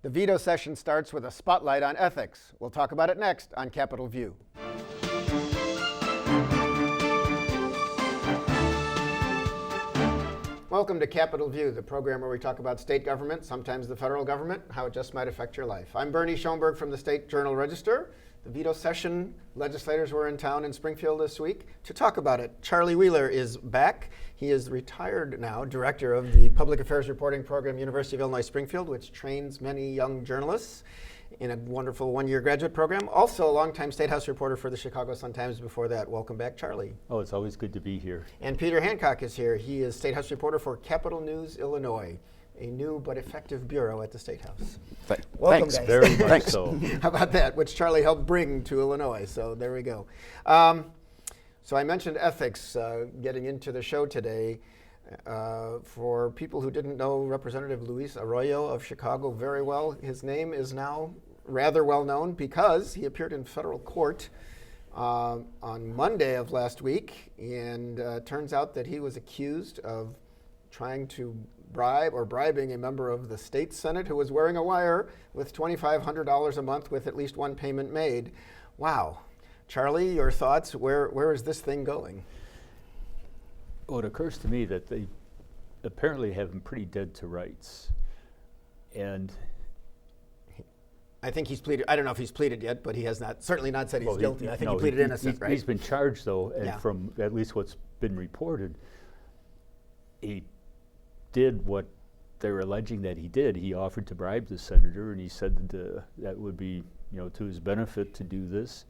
The veto session starts with a spotlight on ethics. We'll talk about it next on Capitol View. Welcome to Capitol View, the program where we talk about state government, sometimes the federal government, how it just might affect your life. I'm Bernie Schoenburg from the State Journal-Register. The veto session, legislators were in town in Springfield this week to talk about it. Charlie Wheeler is back. He is retired now, director of the Public Affairs Reporting Program, University of Illinois Springfield, which trains many young journalists in a wonderful one-year graduate program. Also a longtime State House reporter for the Chicago Sun-Times before that. Welcome back, Charlie. Oh, it's always good to be here. And Peter Hancock is here. He is State House reporter for Capital News, Illinois, a new but effective bureau at the State House. Welcome, Thanks, guys. very much so. How about that, which Charlie helped bring to Illinois, so there we go. So I mentioned ethics getting into the show today. For people who didn't know Representative Luis Arroyo of Chicago very well, his name is now rather well known because he appeared in federal court on Monday of last week, and turns out that he was accused of trying to bribing a member of the state Senate who was wearing a wire with $2,500 a month with at least one payment made. Wow. Charlie, your thoughts? Where is this thing going? Well, it occurs to me that they apparently have him pretty dead to rights. And I think he's pleaded. I don't know if he's pleaded yet, but he has certainly not said he's guilty. I think he pleaded innocent, right? He's been charged, though, and from at least what's been reported, he did what they're alleging that he did. He offered to bribe the senator, and he said that that would be, to his benefit to do this.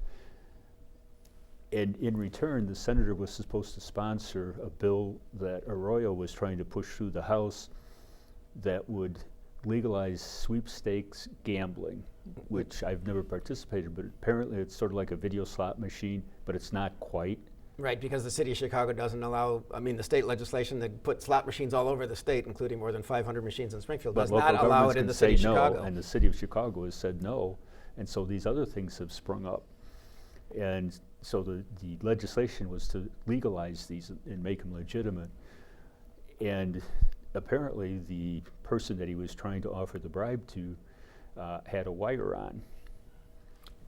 And in return, the senator was supposed to sponsor a bill that Arroyo was trying to push through the House that would legalize sweepstakes gambling, which I've never participated, but apparently it's sort of like a video slot machine, but it's not quite. Right, because the city of Chicago doesn't allow, the state legislation that put slot machines all over the state, including more than 500 machines in Springfield, does not allow it in the city of Chicago. And the city of Chicago has said no, and so these other things have sprung up. And so the legislation was to legalize these and make them legitimate. And apparently the person that he was trying to offer the bribe to had a wire on.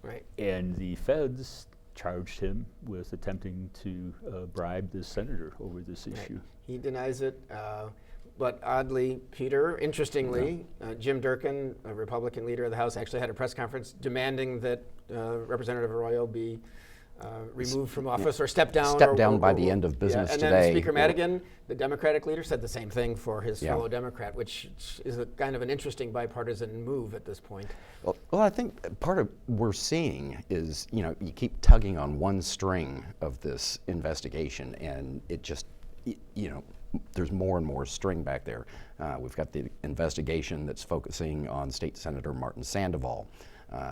Right. And the feds charged him with attempting to bribe the senator over this issue. He denies it, but oddly, Peter, interestingly, Jim Durkin, a Republican leader of the House, actually had a press conference demanding that Representative Arroyo be removed from office or step down. Step down by the end of business and today. Then Speaker Madigan, the Democratic leader, said the same thing for his fellow Democrat, which is a kind of an interesting bipartisan move at this point. Well, I think part of what we're seeing is, you keep tugging on one string of this investigation, and it just, there's more and more string back there. We've got the investigation that's focusing on State Senator Martin Sandoval.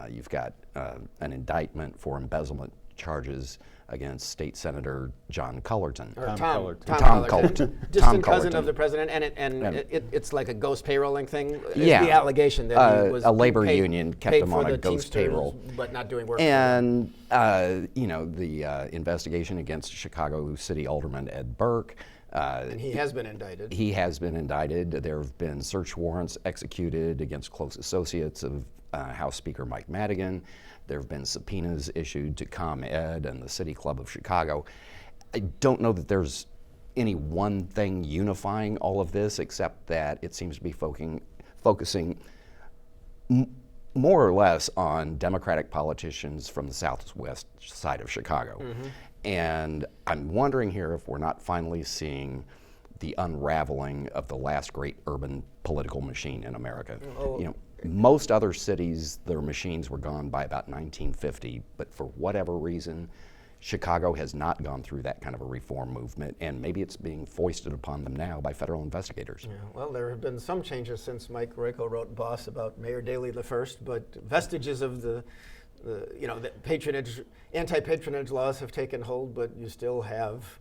You've got an indictment for embezzlement charges against State Senator John Cullerton. Tom Cullerton. Distant cousin of the president, and it's like a ghost payrolling thing. Yeah. The allegation that he was a labor union kept him on a ghost payroll, but not doing work. And the investigation against Chicago City Alderman Ed Burke. And he has been indicted. He has been indicted. There have been search warrants executed against close associates of House Speaker Mike Madigan. There have been subpoenas issued to ComEd and the City Club of Chicago. I don't know that there's any one thing unifying all of this, except that it seems to be focusing more or less on Democratic politicians from the southwest side of Chicago. Mm-hmm. And I'm wondering here if we're not finally seeing the unraveling of the last great urban political machine in America. Most other cities, their machines were gone by about 1950, but for whatever reason, Chicago has not gone through that kind of a reform movement, and maybe it's being foisted upon them now by federal investigators. Yeah, well, there have been some changes since Mike Royko wrote Boss about Mayor Daley the First, but vestiges of the anti-patronage laws have taken hold, but you still have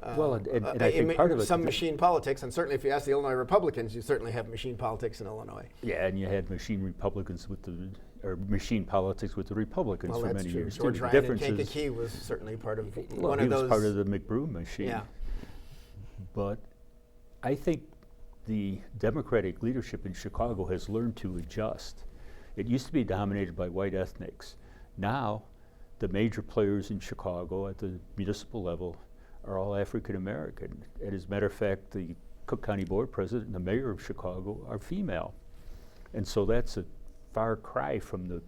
and I think part of it, some machine politics, and certainly if you ask the Illinois Republicans, you certainly have machine politics in Illinois. Yeah, and you had machine politics with the Republicans for many years. George Ryan and Kankakee was certainly part of one of those. He was part of the McBroom machine. Yeah. But I think the Democratic leadership in Chicago has learned to adjust. It used to be dominated by white ethnics. Now, the major players in Chicago at the municipal level are all African American. And as a matter of fact, the Cook County Board President and the mayor of Chicago are female. And so that's a far cry from the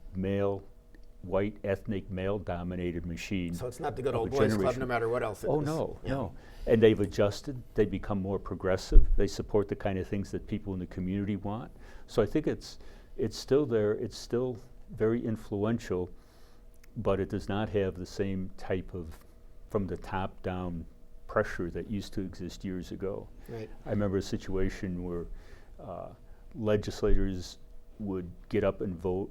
white ethnic male-dominated machine. So it's not the good old boys club no matter what else it is. Oh, no, no. And they've adjusted, they become more progressive, they support the kind of things that people in the community want. So I think it's still there, it's still very influential, but it does not have the same type of from the top down pressure that used to exist years ago. Right. I remember a situation where legislators would get up and vote.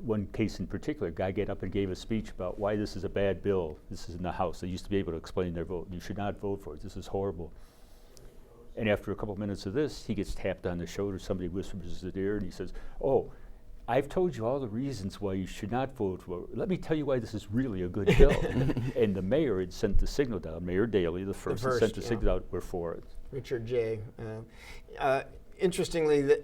One case in particular, a guy get up and gave a speech about why this is a bad bill. This is in the House. They used to be able to explain their vote. You should not vote for it. This is horrible. And after a couple of minutes of this, he gets tapped on the shoulder. Somebody whispers in his ear, and he says, "Oh, I've told you all the reasons why you should not vote for it. Let me tell you why this is really a good bill." And the mayor had sent the signal down. Mayor Daley, the first had sent the signal out, we're for it. Richard J. Interestingly,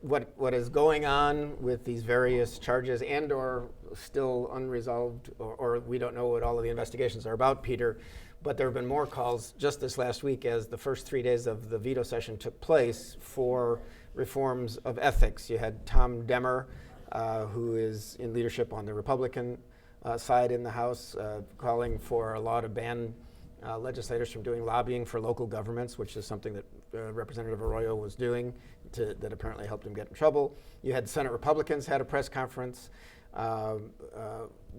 what is going on with these various charges and or still unresolved, or we don't know what all of the investigations are about, Peter, but there have been more calls just this last week as the first 3 days of the veto session took place for reforms of ethics. You had Tom Demmer, who is in leadership on the Republican side in the House, calling for a law to ban legislators from doing lobbying for local governments, which is something that Representative Arroyo was doing that apparently helped him get in trouble. You had Senate Republicans had a press conference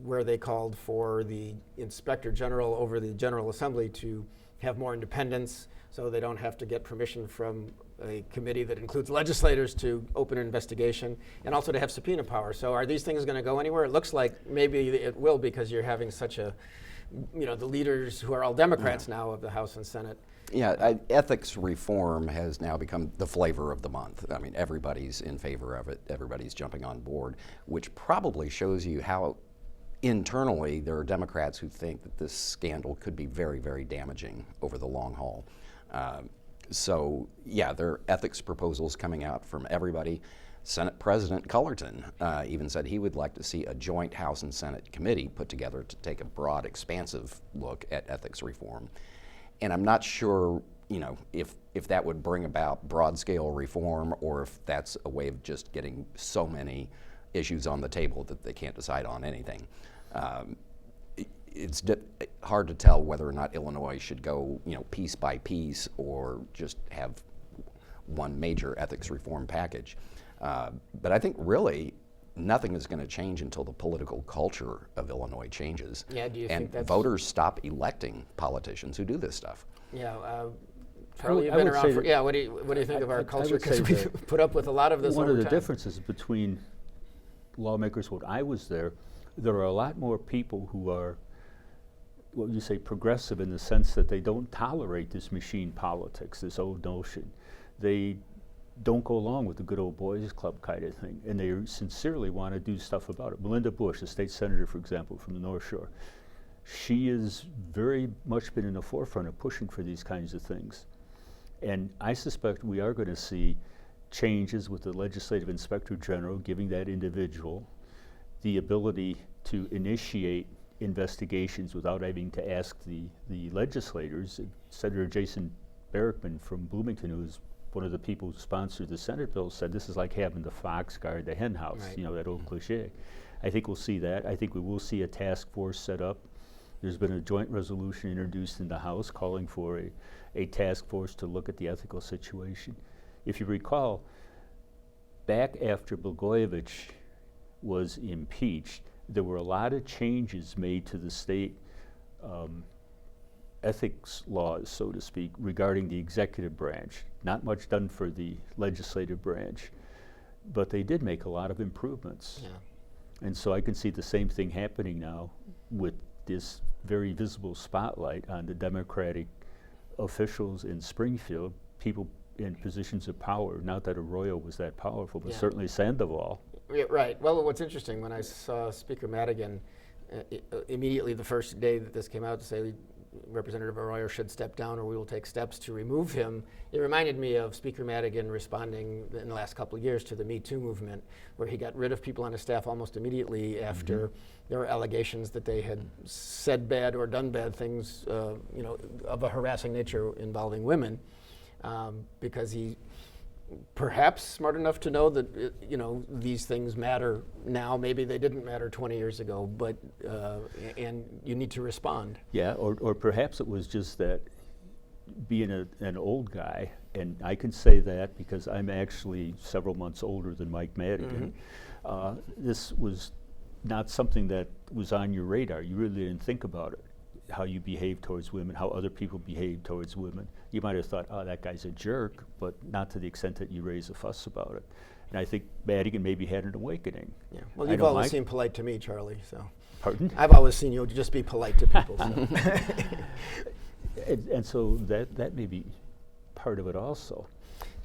where they called for the Inspector General over the General Assembly to have more independence so they don't have to get permission from a committee that includes legislators to open an investigation, and also to have subpoena power. So are these things going to go anywhere? It looks like maybe it will, because you're having such a, the leaders who are all Democrats now of the House and Senate. Yeah, ethics reform has now become the flavor of the month. I mean, everybody's in favor of it. Everybody's jumping on board, which probably shows you how internally there are Democrats who think that this scandal could be very, very damaging over the long haul. So, yeah, there are ethics proposals coming out from everybody. Senate President Cullerton even said he would like to see a joint House and Senate committee put together to take a broad, expansive look at ethics reform. And I'm not sure, if that would bring about broad-scale reform, or if that's a way of just getting so many issues on the table that they can't decide on anything. It's hard to tell whether or not Illinois should go, piece by piece, or just have one major ethics reform package. But I think really nothing is going to change until the political culture of Illinois changes. Yeah, do you and think that's... voters stop electing politicians who do this stuff. Yeah, Charlie, you've been around for... Yeah, what do you think of our culture? Because we put up with a lot of this over time. One of the differences between lawmakers when I was there are a lot more people who are, what you say, progressive, in the sense that they don't tolerate this machine politics, this old notion. They don't go along with the good old boys club kind of thing, and they sincerely want to do stuff about it. Melinda Bush, the state senator, for example, from the North Shore, she has very much been in the forefront of pushing for these kinds of things. And I suspect we are going to see changes with the legislative inspector general giving that individual the ability to initiate investigations without having to ask the legislators. Senator Jason Barrickman from Bloomington, who's one of the people who sponsored the Senate bill, said this is like having the fox guard the hen house, right. That old cliche. I think we'll see that. I think we will see a task force set up. There's been a joint resolution introduced in the House calling for a task force to look at the ethical situation. If you recall, back after Blagojevich was impeached, there were a lot of changes made to the state ethics laws, so to speak, regarding the executive branch. Not much done for the legislative branch, but they did make a lot of improvements. Yeah. And so I can see the same thing happening now with this very visible spotlight on the Democratic officials in Springfield, people in positions of power. Not that Arroyo was that powerful, but certainly Sandoval. Yeah, right. Well, what's interesting, when I saw Speaker Madigan immediately the first day that this came out to say Representative Arroyo should step down or we will take steps to remove him. It reminded me of Speaker Madigan responding in the last couple of years to the Me Too movement, where he got rid of people on his staff almost immediately after there were allegations that they had said bad or done bad things, of a harassing nature involving women, because he perhaps smart enough to know that these things matter now. Maybe they didn't matter 20 years ago, but and you need to respond. Yeah, or perhaps it was just that being an old guy, and I can say that because I'm actually several months older than Mike Madigan. This was not something that was on your radar. You really didn't think about it, how you behave towards women, how other people behave towards women. You might have thought, oh, that guy's a jerk, but not to the extent that you raise a fuss about it. And I think Madigan maybe had an awakening. Yeah. Well, you've always seemed polite to me, Charlie. So. Pardon? I've always seen you just be polite to people. So. and so that may be part of it also.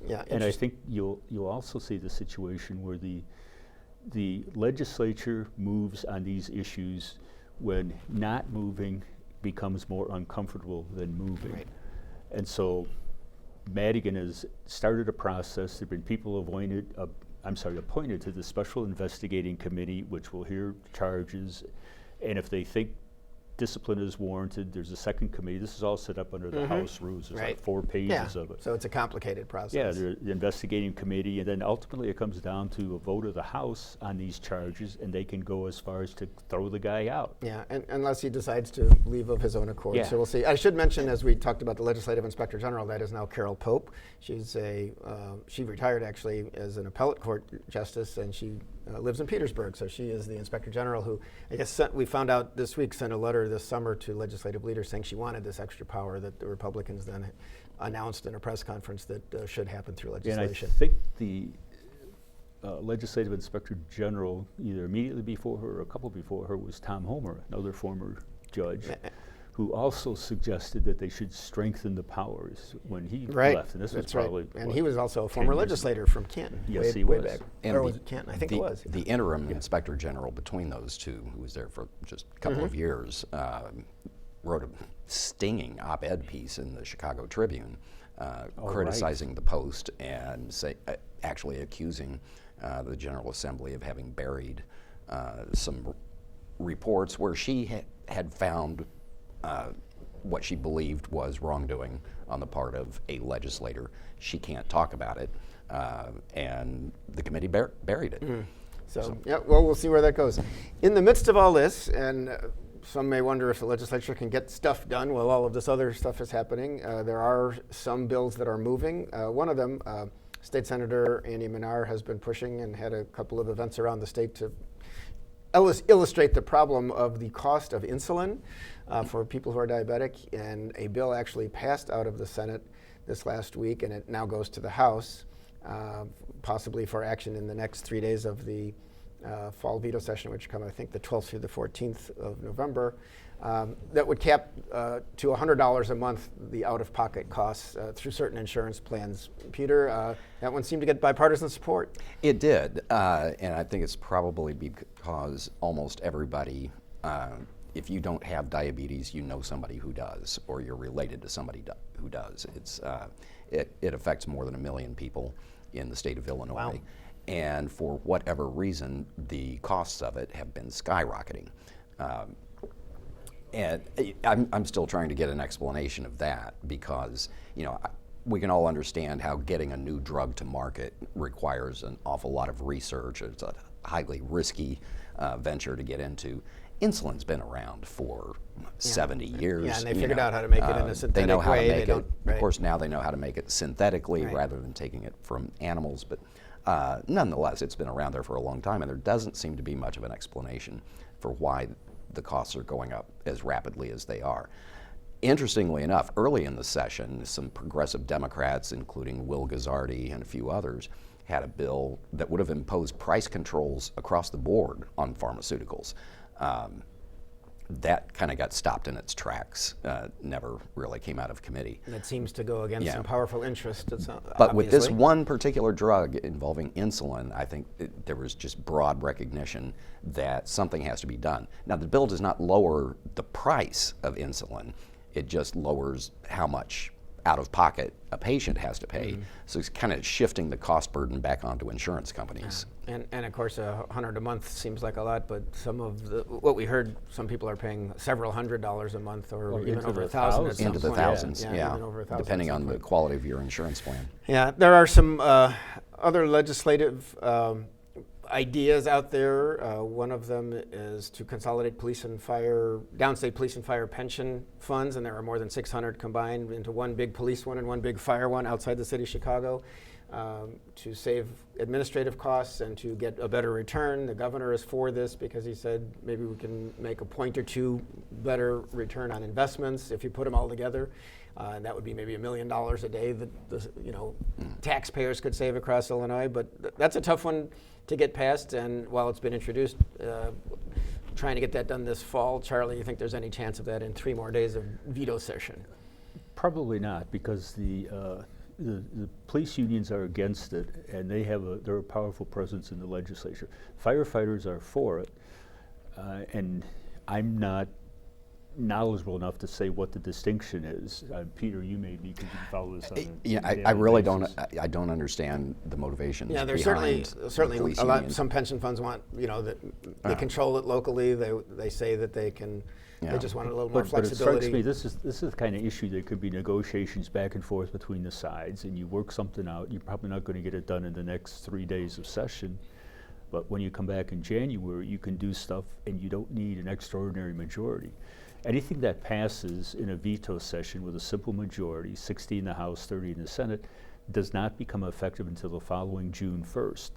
Yeah. And I think you'll also see the situation where the legislature moves on these issues when not moving becomes more uncomfortable than moving. Right. And so Madigan has started a process. There have been people appointed to the Special Investigating Committee, which will hear charges. And if they think discipline is warranted, there's a second committee. This is all set up under the House rules. There's like 4 pages of it. So it's a complicated process. Yeah, the investigating committee, and then ultimately it comes down to a vote of the House on these charges, and they can go as far as to throw the guy out. Yeah, and unless he decides to leave of his own accord. Yeah. So we'll see. I should mention, as we talked about the Legislative Inspector General, that is now Carol Pope. She's she retired actually as an appellate court justice, and she lives in Petersburg. So she is the Inspector General who, I guess, we found out this week, sent a letter this summer to legislative leaders saying she wanted this extra power that the Republicans then announced in a press conference that should happen through legislation. And I think the Legislative Inspector General, either immediately before her or a couple before her, was Tom Homer, another former judge, who also suggested that they should strengthen the powers when he left. And this was probably and he was also a former legislator from Canton. Yes, he was. Way back. And or was it Canton? I think it was. The interim inspector general between those two, who was there for just a couple of years, wrote a stinging op-ed piece in the Chicago Tribune criticizing the post and actually accusing the General Assembly of having buried some reports where she had found what she believed was wrongdoing on the part of a legislator. She can't talk about it, and the committee buried it. So, yeah, well, we'll see where that goes. In the midst of all this, and some may wonder if the legislature can get stuff done while all of this other stuff is happening, there are some bills that are moving. One of them, State Senator Andy Minar has been pushing and had a couple of events around the state to illustrate the problem of the cost of insulin for people who are diabetic, and a bill actually passed out of the Senate this last week, and it now goes to the House, possibly for action in the next 3 days of the fall veto session, which come, I think, the 12th through the 14th of November. That would cap to $100 a month the out-of-pocket costs through certain insurance plans. Peter, that one seemed to get bipartisan support. It did, and I think it's probably because almost everybody, if you don't have diabetes, you know somebody who does, or you're related to somebody who does. It affects more than 1 million people in the state of Illinois. Wow. And for whatever reason, the costs of it have been skyrocketing. And I'm still trying to get an explanation of that, because we can all understand how getting a new drug to market requires an awful lot of research. It's a highly risky venture to get into. Insulin's been around for 70 years. Yeah, and they figured out how to make it in a synthetic way. They know how to make it. Right. Of course, now they know how to make it synthetically rather than taking it from animals. But nonetheless, it's been around there for a long time, and there doesn't seem to be much of an explanation for why the costs are going up as rapidly as they are. Interestingly enough, early in the session, some progressive Democrats, including Will Guzzardi and a few others, had a bill that would have imposed price controls across the board on pharmaceuticals. That kind of got stopped in its tracks, never really came out of committee. And it seems to go against some powerful interests. But with this one particular drug involving insulin, I think there was just broad recognition that something has to be done. Now, the bill does not lower the price of insulin. It just lowers how much out of pocket a patient has to pay. So it's kind of shifting the cost burden back onto insurance companies. And of course, $100 a month seems like a lot, but some of what we heard, some people are paying several $100s a month, or even over $1,000 at some into the point. thousands, yeah, even over $1,000 depending at some on the point. quality of your insurance plan. Yeah, there are some other legislative ideas out there. One of them is to consolidate downstate police and fire pension funds, and there are more than 600 combined into one big police one and one big fire one outside the city of Chicago, to save administrative costs and to get a better return. The governor is for this because he said maybe we can make a point or two better return on investments if you put them all together. And that would be maybe $1 million a day that taxpayers could save across Illinois. But that's a tough one to get passed. And while it's been introduced, trying to get that done this fall. Charlie, you think there's any chance of that in 3 more days of veto session? Probably not, because the police unions are against it, and they're a powerful presence in the legislature. Firefighters are for it, and I'm not knowledgeable enough to say what the distinction is. Peter, you may be, because you can follow this on I really don't. I don't understand the motivations. Yeah, there's behind certainly the police a lot. union. Some pension funds want that they control it locally. They say that they can. They just want a little more flexibility. But it strikes me this is the kind of issue that could be negotiations back and forth between the sides, and you work something out. You're probably not going to get it done in the next 3 days of session, but when you come back in January, you can do stuff, and you don't need an extraordinary majority. Anything that passes in a veto session with a simple majority, 60 in the House, 30 in the Senate, does not become effective until the following June 1st,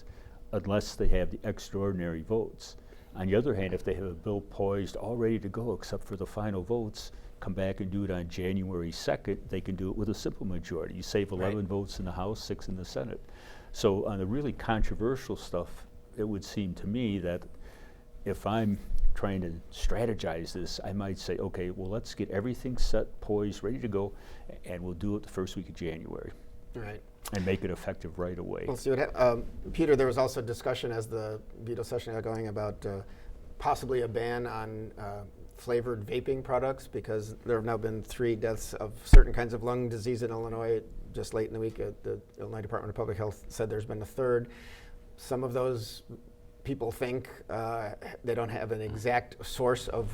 unless they have the extraordinary votes. On the other hand, if they have a bill poised, all ready to go, except for the final votes, come back and do it on January 2nd, they can do it with a simple majority. You save 11 votes in the House, 6 in the Senate. So on the really controversial stuff, it would seem to me that if I'm trying to strategize this, I might say, okay, well, let's get everything set, poised, ready to go, and we'll do it the first week of January. Right. And make it effective right away. We'll see what Peter, there was also discussion as the veto session got going about possibly a ban on flavored vaping products, because there have now been 3 deaths of certain kinds of lung disease in Illinois. Just late in the week, the Illinois Department of Public Health said there's been a 3rd. Some of those people think they don't have an exact source of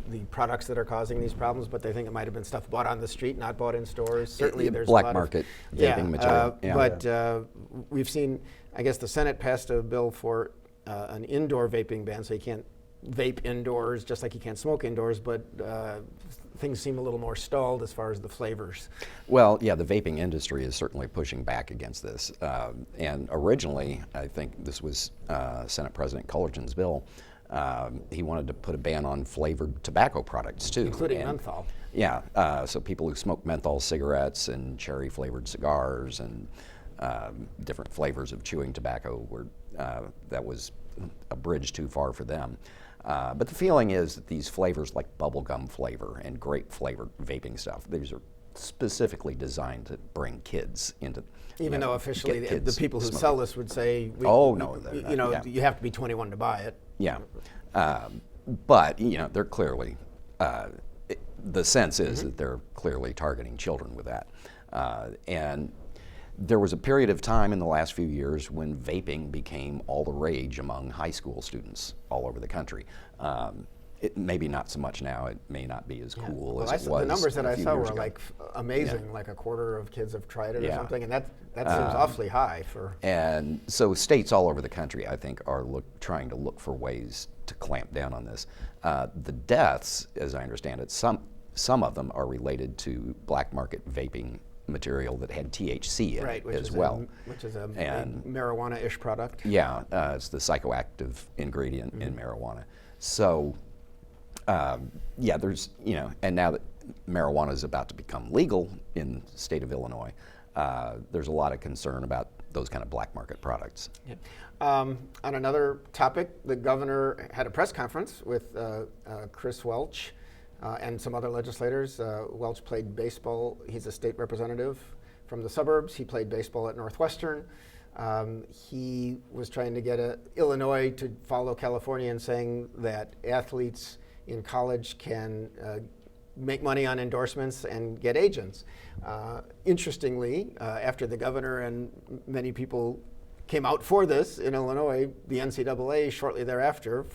the products that are causing these problems, but they think it might have been stuff bought on the street, not bought in stores. Certainly there's black a lot market vaping material. But we've seen, I guess the Senate passed a bill for an indoor vaping ban, so you can't vape indoors, just like you can't smoke indoors, but things seem a little more stalled as far as the flavors. Well, yeah, the vaping industry is certainly pushing back against this. And originally, I think this was Senate President Cullerton's bill. He wanted to put a ban on flavored tobacco products too. Including menthol. Yeah, so people who smoke menthol cigarettes and cherry flavored cigars and different flavors of chewing tobacco that was a bridge too far for them. But the feeling is that these flavors like bubblegum flavor and grape flavored vaping stuff, these are specifically designed to bring kids into. Even though officially the people who sell this would say, you have to be 21 to buy it. Yeah, but they're clearly, the sense is that they're clearly targeting children with that. And there was a period of time in the last few years when vaping became all the rage among high school students all over the country. It maybe not so much now. It may not be as cool as it was. The numbers that I saw were ago. like amazing. Like a quarter of kids have tried it or something, and that seems awfully high for. And so states all over the country, I think, are trying to look for ways to clamp down on this. The deaths, as I understand it, some of them are related to black market vaping material that had THC in it as well. Which is a marijuana-ish product. Yeah, it's the psychoactive ingredient in marijuana. So, there's, and now that marijuana is about to become legal in the state of Illinois, there's a lot of concern about those kind of black market products. Yeah. On another topic, the governor had a press conference with Chris Welch and some other legislators. Welch played baseball. He's a state representative from the suburbs. He played baseball at Northwestern. He was trying to get Illinois to follow California in saying that athletes in college can make money on endorsements and get agents. Interestingly, after the governor and many people came out for this in Illinois, the NCAA shortly thereafter,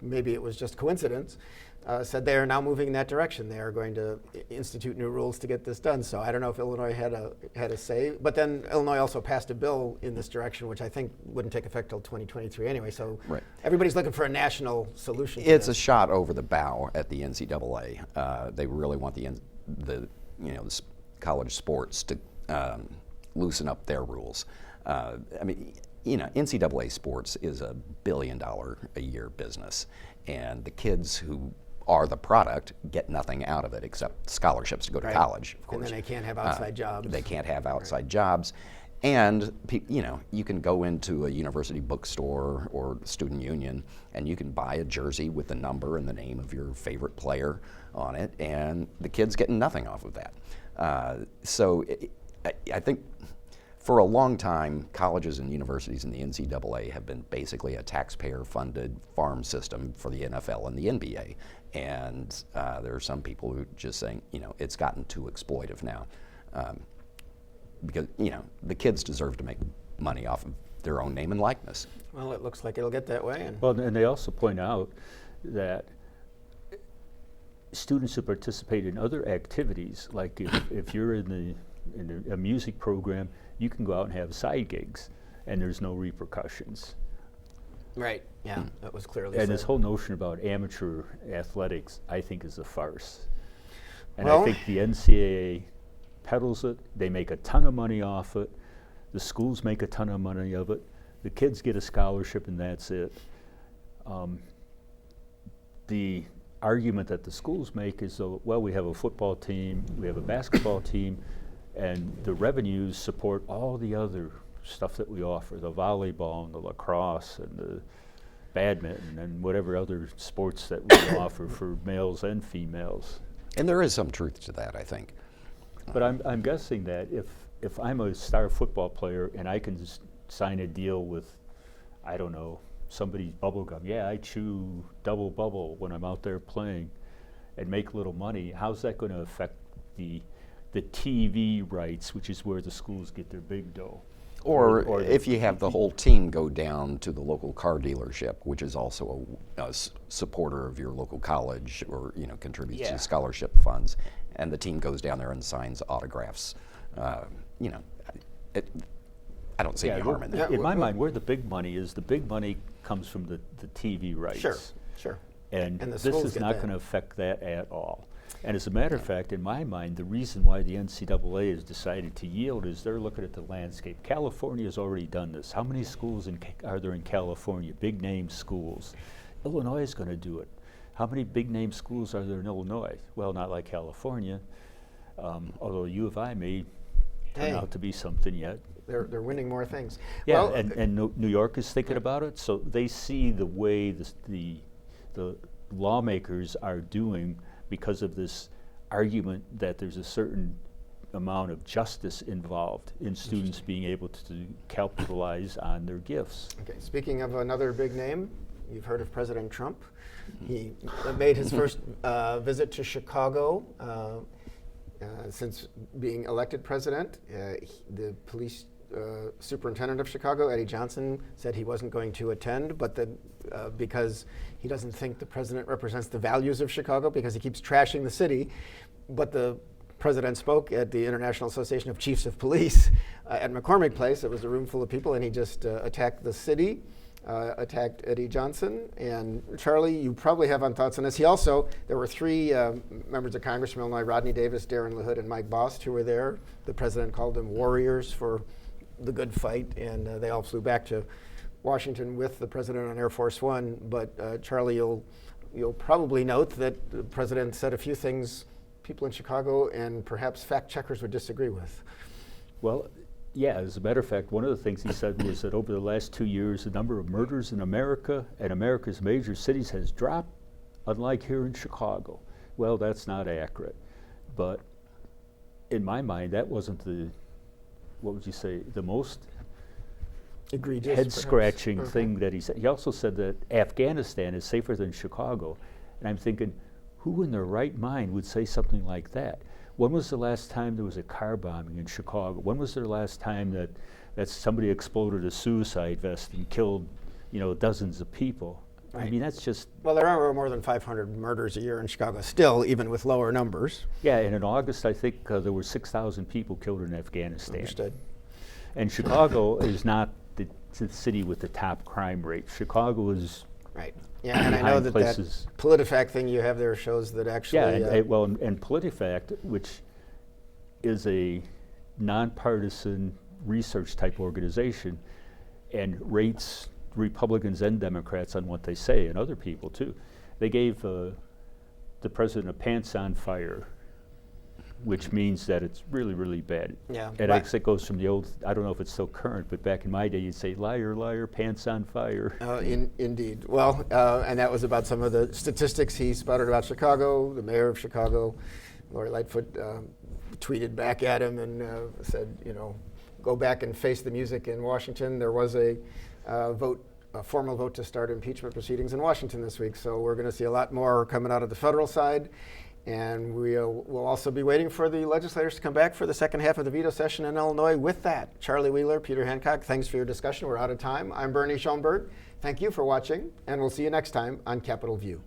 maybe it was just coincidence, said they are now moving in that direction. They are going to institute new rules to get this done. So I don't know if Illinois had a say, but then Illinois also passed a bill in this direction, which I think wouldn't take effect till 2023 anyway. So everybody's looking for a national solution. It's a shot over the bow at the NCAA. They really want the college sports to loosen up their rules. I mean, NCAA sports is $1 billion a year business, and the kids who are the product get nothing out of it except scholarships to go to college, of course. And then they can't have outside jobs. They can't have outside jobs. And you can go into a university bookstore or student union and you can buy a jersey with the number and the name of your favorite player on it, and the kid's getting nothing off of that. So I think for a long time, colleges and universities in the NCAA have been basically a taxpayer-funded farm system for the NFL and the NBA. And there are some people who are just saying, it's gotten too exploitive now. Because, the kids deserve to make money off of their own name and likeness. Well, it looks like it'll get that way. Well, and they also point out that students who participate in other activities, like if you're in a music program, you can go out and have side gigs, and there's no repercussions. Right, yeah, that was clearly And said. this whole notion about amateur athletics, I think, is a farce. And Well, I think the NCAA peddles it. They make a ton of money off it. The schools make a ton of money of it. The kids get a scholarship, and that's it. The argument that the schools make is, well, we have a football team, we have a basketball team, and the revenues support all the other stuff that we offer, the volleyball and the lacrosse and the badminton and whatever other sports that we offer for males and females. And there is some truth to that, I think. But I'm guessing that if I'm a star football player and I can sign a deal with, I don't know, somebody's bubble gum, I chew double bubble when I'm out there playing and make little money, how's that going to affect the TV rights, which is where the schools get their big dough? Or if you have the whole team go down to the local car dealership, which is also a supporter of your local college, or contributes to scholarship funds, and the team goes down there and signs autographs, I don't see any harm in that. In my mind, where the big money is, the big money comes from the TV rights. Sure. And the this schools is get not that. going to affect that at all. And as a matter of fact, in my mind, the reason why the NCAA has decided to yield is they're looking at the landscape. California has already done this. How many schools are there in California, big name schools? Illinois is going to do it. How many big name schools are there in Illinois? Well, not like California, although U of I may turn out to be something yet. They're winning more things. Yeah, Well, and New York is thinking about it, so they see the way the lawmakers are doing because of this argument that there's a certain amount of justice involved in students being able to capitalize on their gifts. Okay, speaking of another big name, you've heard of President Trump. He made his first visit to Chicago since being elected president. The police superintendent of Chicago, Eddie Johnson, said he wasn't going to attend, but because he doesn't think the president represents the values of Chicago because he keeps trashing the city. But the president spoke at the International Association of Chiefs of Police at McCormick Place. It was a room full of people, and he just attacked the city, attacked Eddie Johnson. And Charlie, you probably have thoughts on this. There were three members of Congress from Illinois, Rodney Davis, Darren LaHood, and Mike Bost, who were there. The president called them warriors for the good fight, and they all flew back to Washington with the president on Air Force One. But Charlie, you'll probably note that the president said a few things people in Chicago and perhaps fact checkers would disagree with. Well, yeah, as a matter of fact, one of the things he said was that over the last 2 years, the number of murders in America and America's major cities has dropped, unlike here in Chicago. Well, that's not accurate. But in my mind, that wasn't the most Egregious, head-scratching perhaps. thing that he said. He also said that Afghanistan is safer than Chicago. And I'm thinking, who in their right mind would say something like that? When was the last time there was a car bombing in Chicago? When was the last time that somebody exploded a suicide vest and killed, dozens of people? Right. I mean, that's just... Well, there are more than 500 murders a year in Chicago still, even with lower numbers. Yeah, and in August, I think there were 6,000 people killed in Afghanistan. Understood. And Chicago is not the city with the top crime rate. Chicago is... Right. Yeah, and I know that PolitiFact thing you have there shows that actually... Yeah, and PolitiFact, which is a nonpartisan research type organization, and rates Republicans and Democrats on what they say, and other people too. They gave the president a pants on fire, which means that it's really, really bad. Yeah. And it goes from the old, I don't know if it's still current, but back in my day you'd say, liar, liar, pants on fire. Indeed. Well, and that was about some of the statistics he spouted about Chicago. The mayor of Chicago, Lori Lightfoot, tweeted back at him and said, go back and face the music in Washington. There was a formal vote to start impeachment proceedings in Washington this week. So we're going to see a lot more coming out of the federal side. And we'll also be waiting for the legislators to come back for the second half of the veto session in Illinois. With that, Charlie Wheeler, Peter Hancock, thanks for your discussion. We're out of time. I'm Bernie Schoenburg. Thank you for watching, and we'll see you next time on Capitol View.